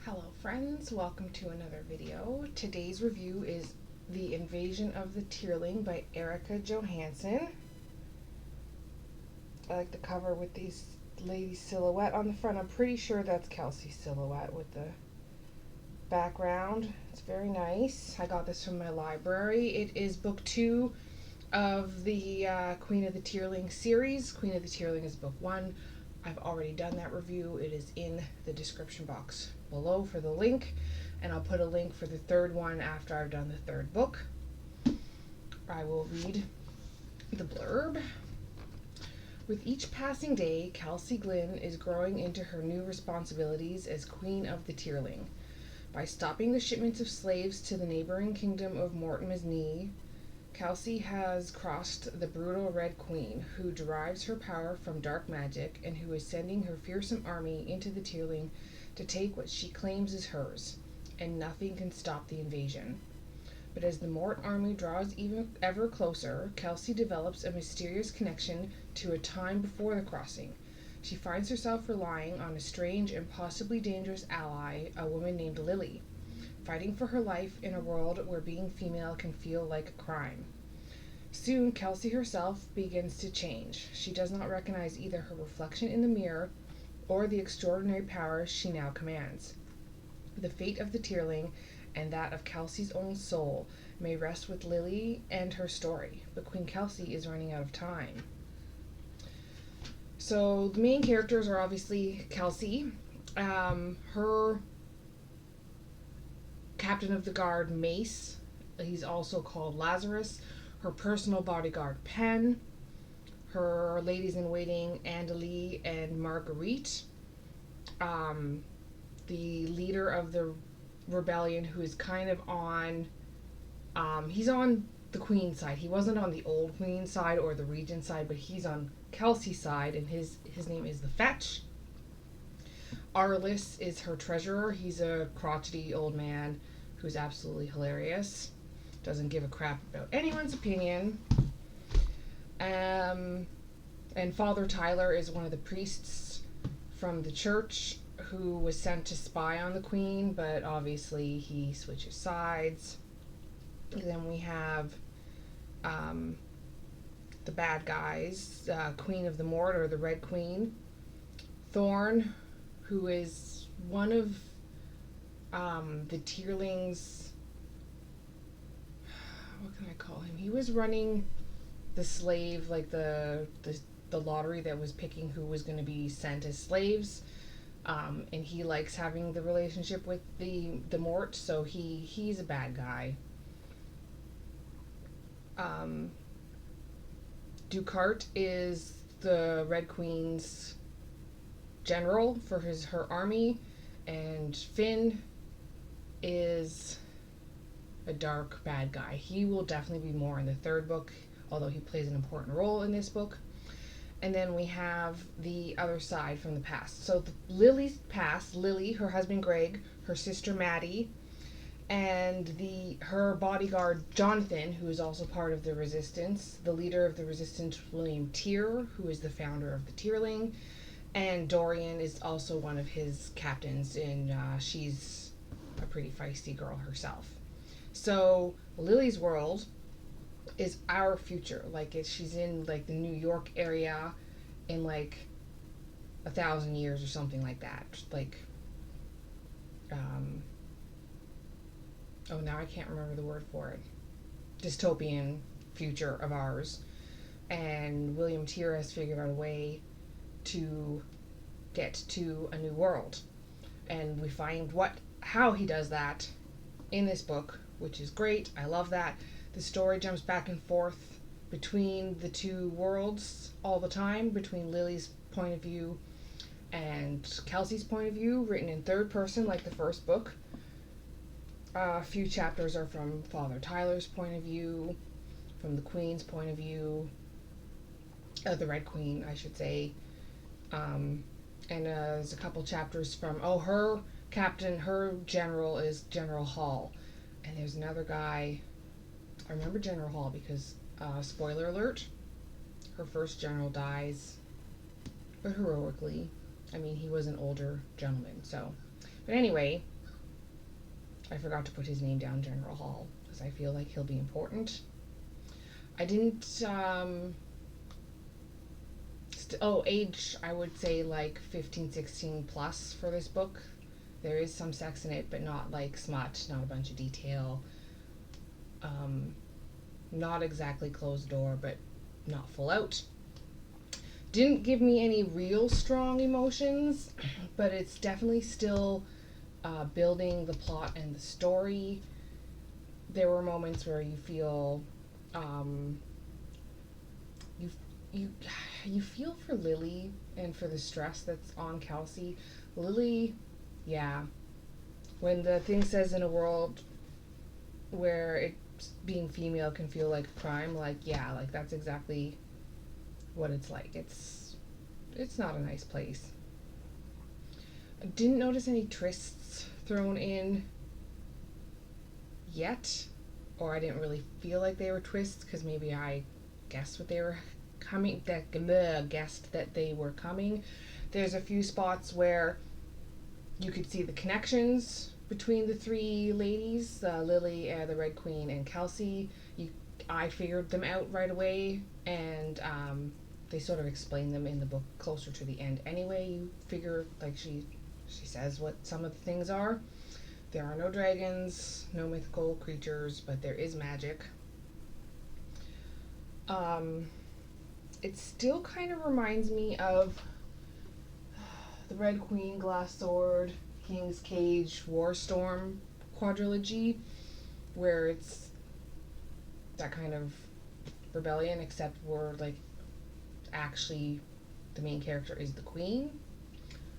Hello friends, welcome to another video. Today's review is The Invasion of the Tearling by Erica Johansson. I like the cover with these ladies' silhouette on the front. I'm pretty sure that's Kelsey's silhouette with the background. It's very nice. I got this from my library. It is book 2 of the Queen of the Tearling series. Queen of the Tearling is book 1. I've already done that review. It is in the description box below for the link, and I'll put a link for the third one after I've done the third book. I will read the blurb. With each passing day, Kelsey Glynn is growing into her new responsibilities as Queen of the Tearling. By stopping the shipments of slaves to the neighboring kingdom of Mortmaesney, Kelsey has crossed the brutal Red Queen, who derives her power from dark magic and who is sending her fearsome army into the Tearling to take what she claims is hers, and nothing can stop the invasion. But as the Mort army draws ever closer, Kelsey develops a mysterious connection to a time before the crossing. She finds herself relying on a strange and possibly dangerous ally, a woman named Lily, fighting for her life in a world where being female can feel like a crime. Soon, Kelsey herself begins to change. She does not recognize either her reflection in the mirror or the extraordinary power she now commands. The fate of the Tearling and that of Kelsey's own soul may rest with Lily and her story, but Queen Kelsey is running out of time. So the main characters are obviously Kelsey, her captain of the guard Mace, he's also called Lazarus, her personal bodyguard Pen, her ladies-in-waiting Andalie and Marguerite, the leader of the rebellion who is kind of on, he's on the Queen's side. He wasn't on the old Queen's side or the Regent's side, but he's on Kelsey's side, and his name is the Fetch. Arliss is her treasurer. He's a crotchety old man who's absolutely hilarious. Doesn't give a crap about anyone's opinion. And Father Tyler is one of the priests from the church who was sent to spy on the Queen, but obviously he switches sides. And then we have the bad guys, Queen of the Mort, or the Red Queen. Thorn, who is one of the Tearlings, what can I call him? He was running the slave, like the lottery that was picking who was going to be sent as slaves, and he likes having the relationship with the Mort, so he's a bad guy. Ducart is the Red Queen's general for her army, and Finn is a dark bad guy. He will definitely be more in the third book, although he plays an important role in this book. And then we have the other side from the past. So Lily's past, Lily, her husband Greg, her sister Maddie, and her bodyguard Jonathan, who is also part of the resistance, the leader of the resistance William Tear, who is the founder of the Tearling, and Dorian is also one of his captains, and she's a pretty feisty girl herself. So Lily's world is our future. Like she's in like the New York area in like 1,000 years or something like that. Like, now I can't remember the word for it. Dystopian future of ours. And William Tear has figured out a way to get to a new world. And we find how he does that in this book, which is great. I love that. The story jumps back and forth between the two worlds all the time, between Lily's point of view and Kelsey's point of view, written in third person like the first book. A few chapters are from Father Tyler's point of view, from the Queen's point of view, the Red Queen, I should say. And there's a couple chapters from, her captain, her general is General Hall. And there's another guy, I remember General Hall because, spoiler alert, her first general dies, but heroically. I mean, he was an older gentleman, so. But anyway, I forgot to put his name down, General Hall, because I feel like he'll be important. I didn't, age, I would say like 15, 16 plus for this book. There is some sex in it, but not like smut, not a bunch of detail. Not exactly closed door, but not full out. Didn't give me any real strong emotions, but it's definitely still building the plot and the story. There were moments where you feel you you you feel for Lily and for the stress that's on Kelsey. Lily, yeah, when the thing says in a world where it being female can feel like a crime, like, yeah, like that's exactly what it's like. It's not a nice place. I didn't notice any twists thrown in yet, or I didn't really feel like they were twists because maybe I guessed what they were coming, guessed that they were coming. There's a few spots where you could see the connections between the three ladies, Lily, the Red Queen, and Kelsey. I figured them out right away, and they sort of explain them in the book closer to the end. Anyway, you figure, like she says what some of the things are. There are no dragons, no mythical creatures, but there is magic. It still kind of reminds me of the Red Queen, Glass Sword, King's Cage, Warstorm quadrilogy, where it's that kind of rebellion, except we're like actually the main character is the queen,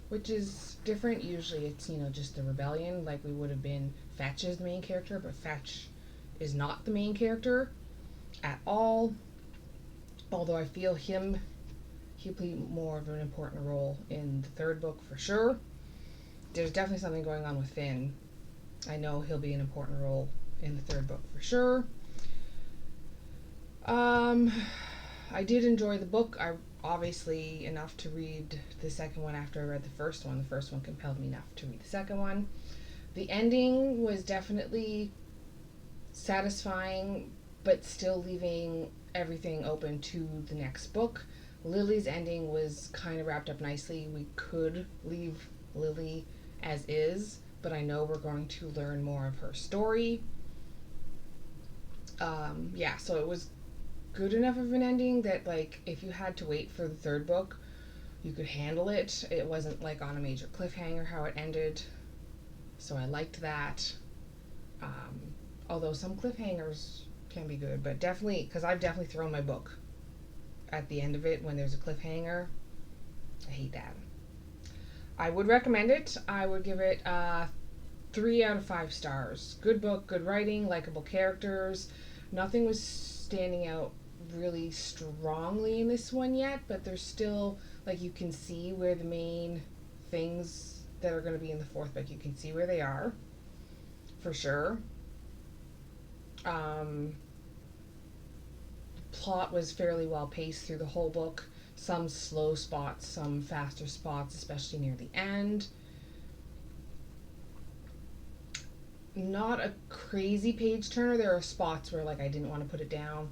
which is different. Usually it's, just the rebellion, like we would have been. Fetch is the main character, but Fetch is not the main character at all, although I feel he'll play more of an important role in the third book for sure. There's definitely something going on with Finn. I know he'll be an important role in the third book for sure. I did enjoy the book. I obviously enough to read the second one after I read the first one. The first one compelled me enough to read the second one. The ending was definitely satisfying, but still leaving everything open to the next book. Lily's ending was kind of wrapped up nicely. We could leave Lily as is, but I know we're going to learn more of her story. So it was good enough of an ending that, like, if you had to wait for the third book, you could handle it. It wasn't like on a major cliffhanger how it ended, so I liked that. Although some cliffhangers can be good, but definitely, because I've definitely thrown my book at the end of it when there's a cliffhanger. I hate that. I would recommend it. I would give it 3 out of 5 stars. Good book, good writing, likable characters. Nothing was standing out really strongly in this one yet, but there's still, like, you can see where the main things that are going to be in the fourth book, you can see where they are for sure. Plot was fairly well paced through the whole book. Some slow spots, some faster spots, especially near the end. Not a crazy page turner. There are spots where, like, I didn't want to put it down,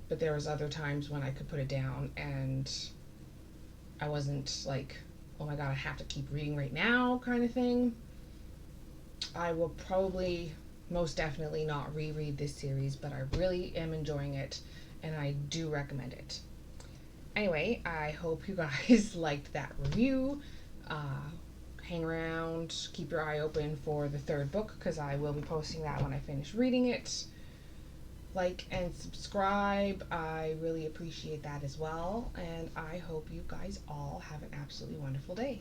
but there was other times when I could put it down and I wasn't like, oh my god, I have to keep reading right now kind of thing. I will probably most definitely not reread this series, but I really am enjoying it and I do recommend it. Anyway, I hope you guys liked that review. Hang around, keep your eye open for the third book because I will be posting that when I finish reading it. Like and subscribe. I really appreciate that as well. And I hope you guys all have an absolutely wonderful day.